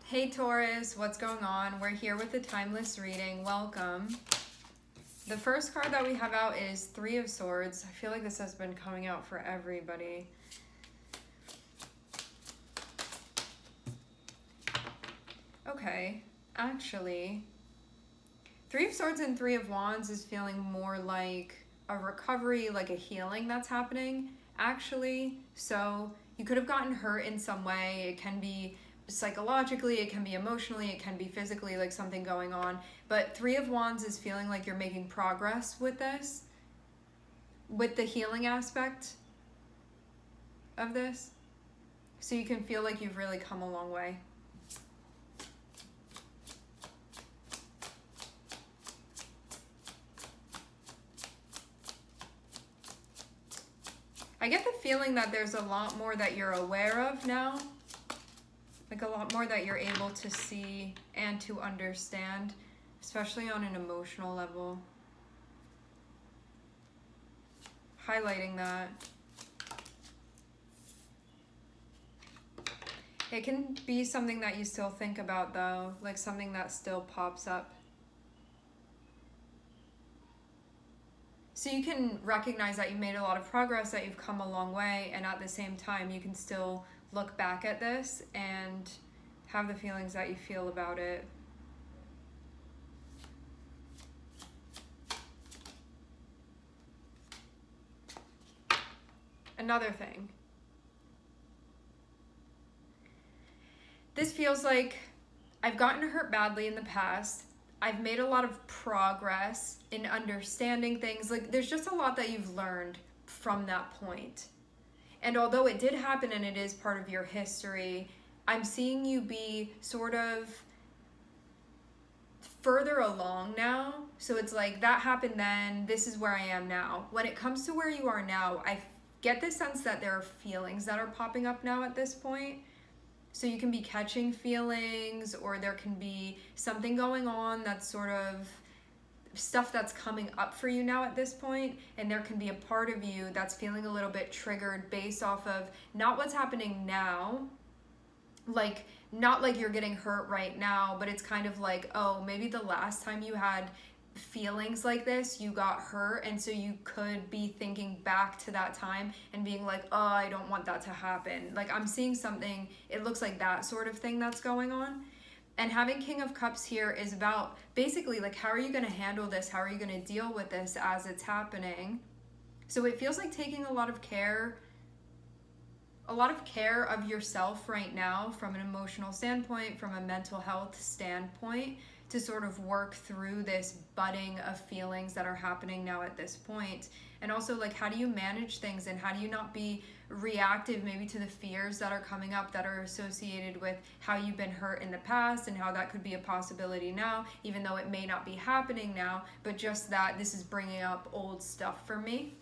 Hey Taurus, what's going on? We're here with the timeless reading. Welcome. The first card that we have out is Three of Swords. I feel like this has been coming out for everybody. Okay, actually, Three of Swords and Three of Wands is feeling more like a recovery, like a healing that's happening, actually. So you could have gotten hurt in some way. It can be psychologically, it can be emotionally, it can be physically, like something going on. But Three of Wands is feeling like you're making progress with this, with the healing aspect of this. So you can feel like you've really come a long way. I get the feeling that there's a lot more that you're aware of now. Like a lot more that you're able to see and to understand, especially on an emotional level. Highlighting that. It can be something that you still think about though, like something that still pops up. So you can recognize that you made a lot of progress, that you've come a long way, and at the same time you can still look back at this and have the feelings that you feel about it. Another thing. This feels like I've gotten hurt badly in the past. I've made a lot of progress in understanding things. Like there's just a lot that you've learned from that point. And although it did happen and it is part of your history, I'm seeing you be sort of further along now. So it's like that happened then, this is where I am now. When it comes to where you are now, I get the sense that there are feelings that are popping up now at this point. So you can be catching feelings, or there can be something going on that's sort of stuff that's coming up for you now at this point, and there can be a part of you that's feeling a little bit triggered based off of not what's happening now, like not like you're getting hurt right now, but it's kind of like, oh, maybe the last time you had feelings like this, you got hurt, and so you could be thinking back to that time and being like, oh, I don't want that to happen. Like I'm seeing something, it looks like that sort of thing that's going on. And having King of Cups here is about basically like, how are you going to handle this? How are you going to deal with this as it's happening? So it feels like taking a lot of care of yourself right now from an emotional standpoint, from a mental health standpoint, to sort of work through this budding of feelings that are happening now at this point. And also like, how do you manage things, and how do you not be reactive maybe to the fears that are coming up that are associated with how you've been hurt in the past, and how that could be a possibility now, even though it may not be happening now, but just that this is bringing up old stuff for me.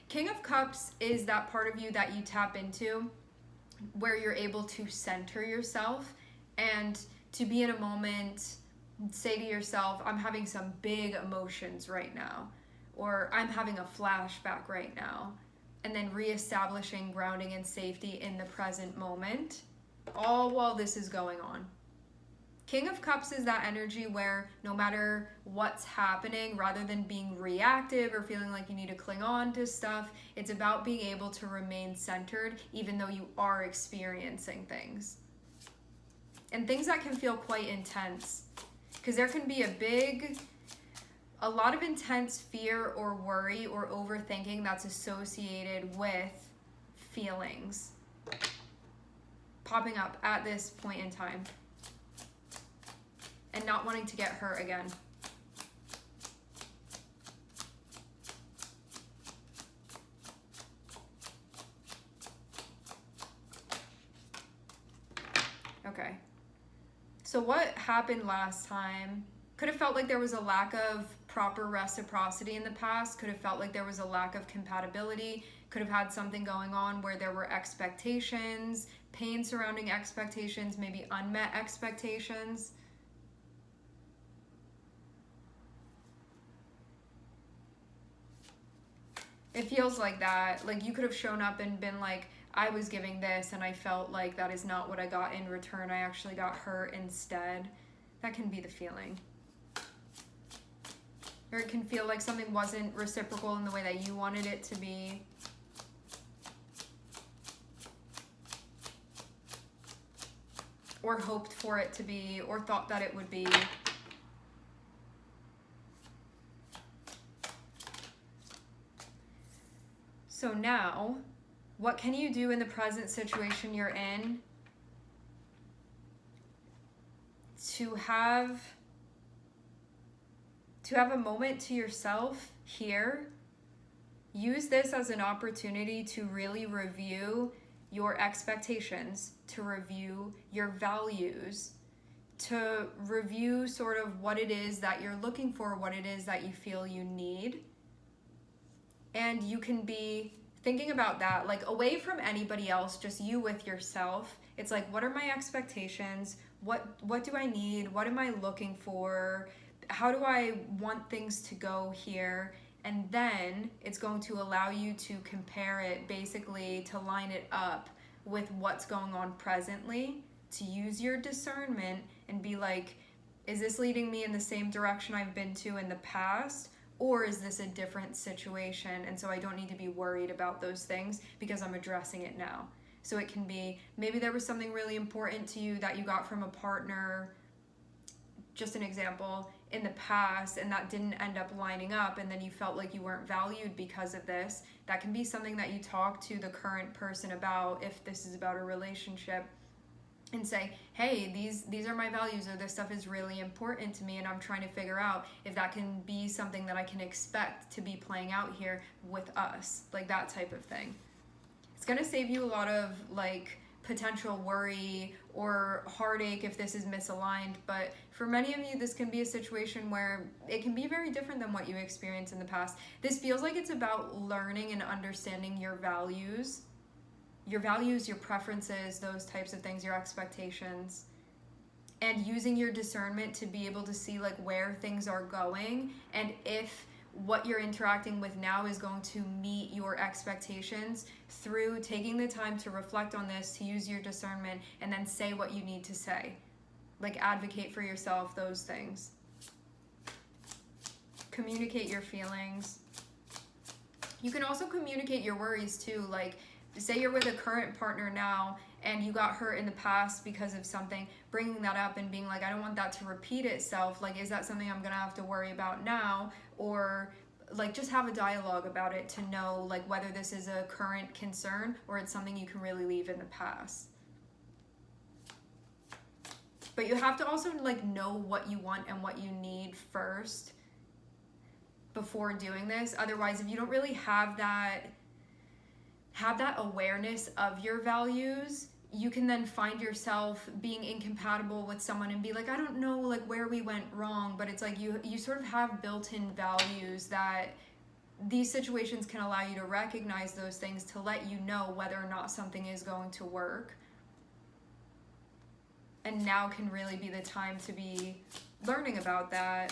King of Cups is that part of you that you tap into where you're able to center yourself and to be in a moment, say to yourself, I'm having some big emotions right now, or I'm having a flashback right now, and then reestablishing grounding and safety in the present moment, all while this is going on. King of Cups is that energy where no matter what's happening, rather than being reactive or feeling like you need to cling on to stuff, it's about being able to remain centered even though you are experiencing things. And things that can feel quite intense, because there can be a lot of intense fear or worry or overthinking that's associated with feelings popping up at this point in time, and not wanting to get hurt again. Okay. So what happened last time could have felt like there was a lack of proper reciprocity in the past, could have felt like there was a lack of compatibility, could have had something going on where there were expectations, pain surrounding expectations, maybe unmet expectations. It feels like that. Like you could have shown up and been like, I was giving this and I felt like that is not what I got in return. I actually got hurt instead. That can be the feeling. Or it can feel like something wasn't reciprocal in the way that you wanted it to be. Or hoped for it to be, or thought that it would be. So now, what can you do in the present situation you're in to have a moment to yourself here? Use this as an opportunity to really review your expectations, to review your values, to review sort of what it is that you're looking for, what it is that you feel you need. And you can be thinking about that, like away from anybody else, just you with yourself. It's like, what are my expectations? What do I need? What am I looking for? How do I want things to go here? And then it's going to allow you to compare it, basically to line it up with what's going on presently, to use your discernment and be like, is this leading me in the same direction I've been to in the past? Or is this a different situation? And so I don't need to be worried about those things because I'm addressing it now. So it can be, maybe there was something really important to you that you got from a partner, just an example, in the past, and that didn't end up lining up, and then you felt like you weren't valued because of this. That can be something that you talk to the current person about, if this is about a relationship, and say, hey, these are my values, or this stuff is really important to me, and I'm trying to figure out if that can be something that I can expect to be playing out here with us, like that type of thing. It's going to save you a lot of like potential worry or heartache if this is misaligned, but for many of you this can be a situation where it can be very different than what you experienced in the past. This feels like it's about learning and understanding your values, your preferences, those types of things, your expectations, and using your discernment to be able to see like where things are going, and if what you're interacting with now is going to meet your expectations, through taking the time to reflect on this, to use your discernment, and then say what you need to say. Like advocate for yourself, those things. Communicate your feelings. You can also communicate your worries too. Like, say you're with a current partner now and you got hurt in the past because of something, bringing that up and being like, I don't want that to repeat itself. Like, is that something I'm gonna have to worry about now? Or like just have a dialogue about it to know like whether this is a current concern or it's something you can really leave in the past. But you have to also like know what you want and what you need first before doing this. Otherwise, if you don't really have that awareness of your values, you can then find yourself being incompatible with someone and be like, I don't know like where we went wrong, but it's like you sort of have built-in values that these situations can allow you to recognize those things to let you know whether or not something is going to work. And now can really be the time to be learning about that,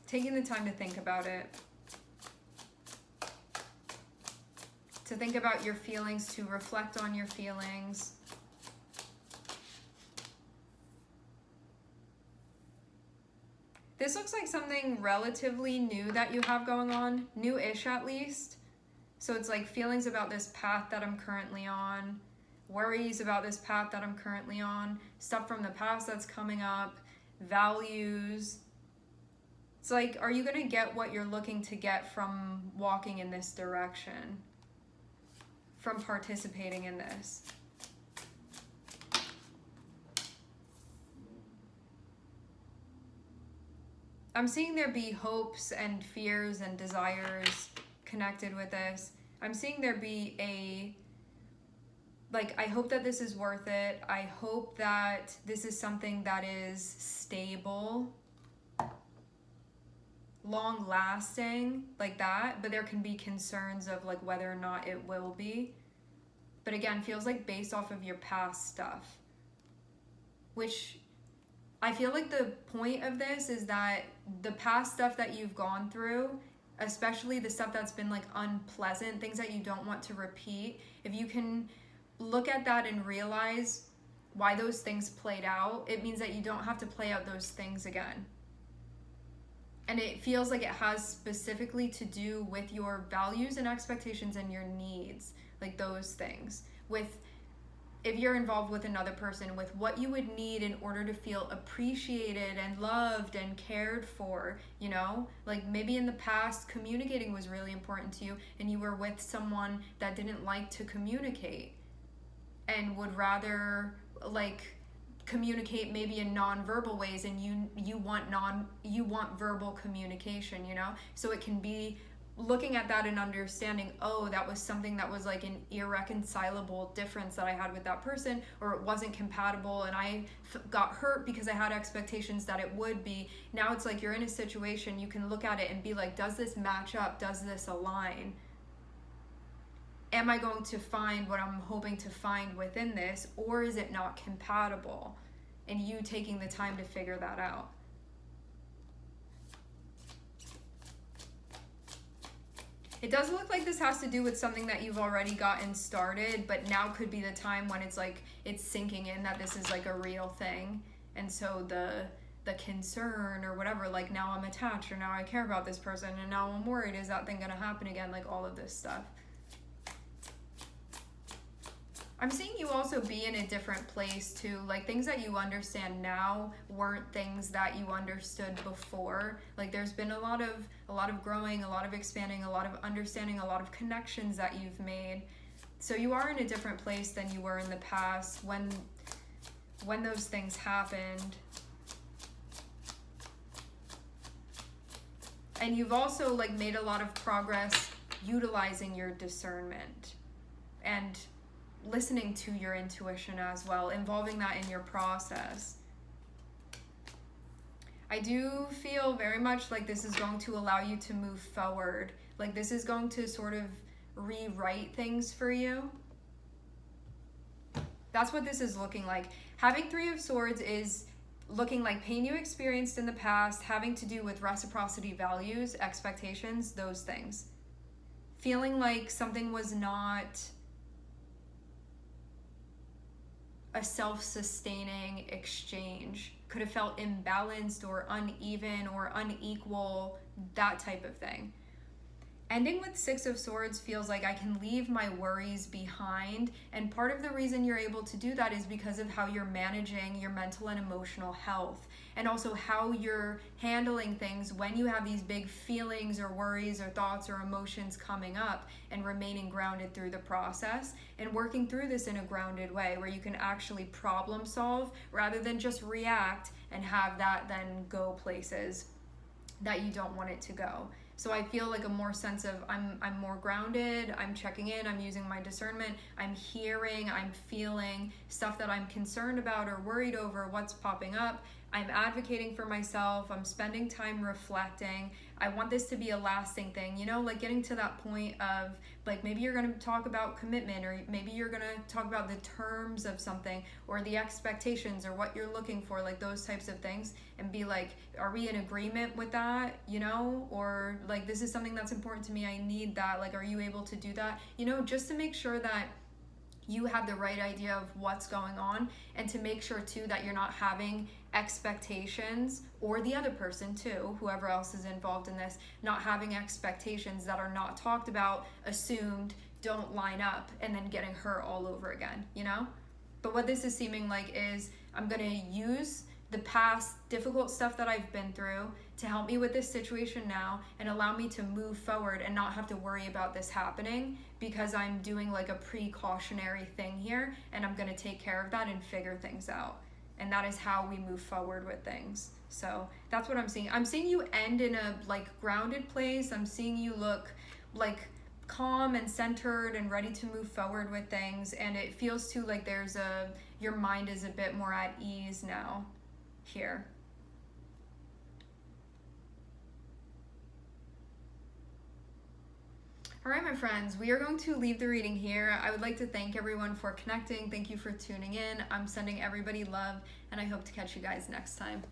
taking the time to think about it. To think about your feelings, to reflect on your feelings. This looks like something relatively new that you have going on, new-ish at least. So it's like feelings about this path that I'm currently on, worries about this path that I'm currently on, stuff from the past that's coming up, values. It's like, are you going to get what you're looking to get from walking in this direction? From participating in this? I'm seeing there be hopes and fears and desires connected with this. I'm seeing there be I hope that this is worth it. I hope that this is something that is stable, long lasting, like that, but there can be concerns of like whether or not it will be. But again, feels like based off of your past stuff, which I feel like the point of this is that the past stuff that you've gone through especially the stuff that's been like unpleasant, things that you don't want to repeat, if you can look at that and realize why those things played out, it means that you don't have to play out those things again. And it feels like it has specifically to do with your values and expectations and your needs, like those things. With, if you're involved with another person, with what you would need in order to feel appreciated and loved and cared for, you know? Like maybe in the past, communicating was really important to you and you were with someone that didn't like to communicate and would rather like communicate maybe in non-verbal ways, and you want verbal communication, you know? So it can be looking at that and understanding, oh, that was something that was like an irreconcilable difference that I had with that person, or it wasn't compatible and I got hurt because I had expectations that it would be. Now it's like you're in a situation, you can look at it and be like, does this match up? Does this align? Am I going to find what I'm hoping to find within this, or is it not compatible? And you taking the time to figure that out. It does look like this has to do with something that you've already gotten started, but now could be the time when it's like it's sinking in that this is like a real thing. And so the concern or whatever, like now I'm attached, or now I care about this person, and now I'm worried, is that thing gonna happen again? Like all of this stuff. I'm seeing you also be in a different place too. Like things that you understand now weren't things that you understood before. Like there's been a lot of growing, a lot of expanding, a lot of understanding, a lot of connections that you've made. So you are in a different place than you were in the past when those things happened. And you've also like made a lot of progress utilizing your discernment and listening to your intuition as well, involving that in your process. I do feel very much like this is going to allow you to move forward. Like this is going to sort of rewrite things for you. That's what this is looking like. Having Three of Swords is looking like pain you experienced in the past, having to do with reciprocity values, expectations, those things. Feeling like something was not a self-sustaining exchange, could have felt imbalanced or uneven or unequal, that type of thing. Ending with Six of Swords feels like I can leave my worries behind, and part of the reason you're able to do that is because of how you're managing your mental and emotional health, and also how you're handling things when you have these big feelings or worries or thoughts or emotions coming up, and remaining grounded through the process and working through this in a grounded way where you can actually problem solve rather than just react and have that then go places that you don't want it to go. So I feel like a more sense of I'm more grounded, I'm checking in, I'm using my discernment, I'm hearing, I'm feeling stuff that I'm concerned about or worried over, what's popping up. I'm advocating for myself, I'm spending time reflecting. I want this to be a lasting thing, you know, like getting to that point of like maybe you're going to talk about commitment, or maybe you're going to talk about the terms of something or the expectations or what you're looking for, like those types of things, and be like, are we in agreement with that, you know, or like this is something that's important to me, I need that, like are you able to do that, you know, just to make sure that you have the right idea of what's going on, and to make sure too that you're not having expectations, or the other person too, whoever else is involved in this, not having expectations that are not talked about, assumed, don't line up, and then getting hurt all over again, you know? But what this is seeming like is I'm gonna use the past difficult stuff that I've been through to help me with this situation now and allow me to move forward and not have to worry about this happening, because I'm doing like a precautionary thing here, and I'm going to take care of that and figure things out. And that is how we move forward with things. So that's what I'm seeing. I'm seeing you end in a like grounded place. I'm seeing you look like calm and centered and ready to move forward with things, and it feels too like your mind is a bit more at ease now here. All right, my friends, we are going to leave the reading here. I would like to thank everyone for connecting. Thank you for tuning in. I'm sending everybody love, and I hope to catch you guys next time.